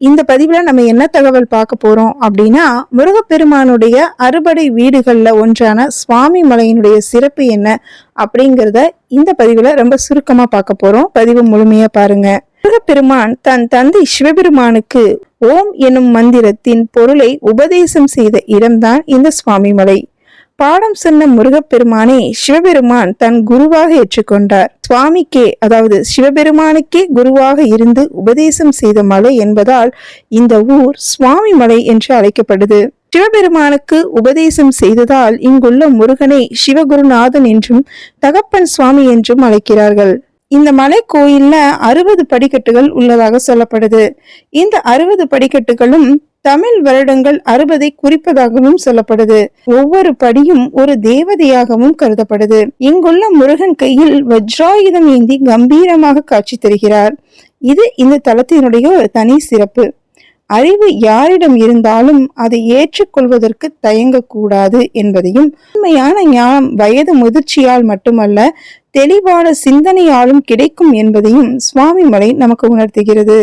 இந்த பதிவுல நம்ம என்ன தகவல் பார்க்க போறோம் அப்படின்னா, முருகப்பெருமானுடைய அறுபடை வீடுகள்ல ஒன்றான சுவாமி மலையினுடைய சிறப்பு என்ன அப்படிங்கிறத இந்த பதிவுல ரொம்ப சுருக்கமா பார்க்க போறோம். பதிவு முழுமையா பாருங்க. முருகப்பெருமான் தன் தந்தை சிவபெருமானுக்கு ஓம் எனும் மந்திரத்தின் பொருளை உபதேசம் செய்த இடம்தான் இந்த சுவாமி மலை. பாடம் சொன்ன முருகப்பெருமானை சிவபெருமான் தன் குருவாக ஏற்றுக்கொண்டார். சுவாமிக்கே, அதாவது சிவபெருமானுக்கே குருவாக இருந்து உபதேசம் செய்த மலை என்பதால் இந்த ஊர் சுவாமி மலை என்று அழைக்கப்படுது. சிவபெருமானுக்கு உபதேசம் செய்ததால் இங்குள்ள முருகனை சிவகுருநாதன் என்றும் தகப்பன் சுவாமி என்றும் அழைக்கிறார்கள். இந்த மலை கோயில்ல 60 படிக்கட்டுகள் உள்ளதாக சொல்லப்படுது. இந்த 60 படிக்கட்டுகளும் தமிழ் வருடங்கள் 60 குறிப்பதாகவும் சொல்லப்படுது. ஒவ்வொரு படியும் ஒரு தேவதையாகவும் கருதப்படுது. இங்குள்ள முருகன் கையில் வஜ்ராயுதம் ஏந்தி கம்பீரமாக காட்சி தருகிறார். இது இந்த தலத்தினுடைய ஒரு தனி சிறப்பு. அறிவு யாரிடம் இருந்தாலும் அதை ஏற்றுக்கொள்வதற்கு தயங்கக்கூடாது என்பதையும், உண்மையான ஞானம் வயது முதிர்ச்சியால் மட்டுமல்ல, தெளிவான சிந்தனையாலும் கிடைக்கும் என்பதையும் சுவாமி மலை நமக்கு உணர்த்துகிறது.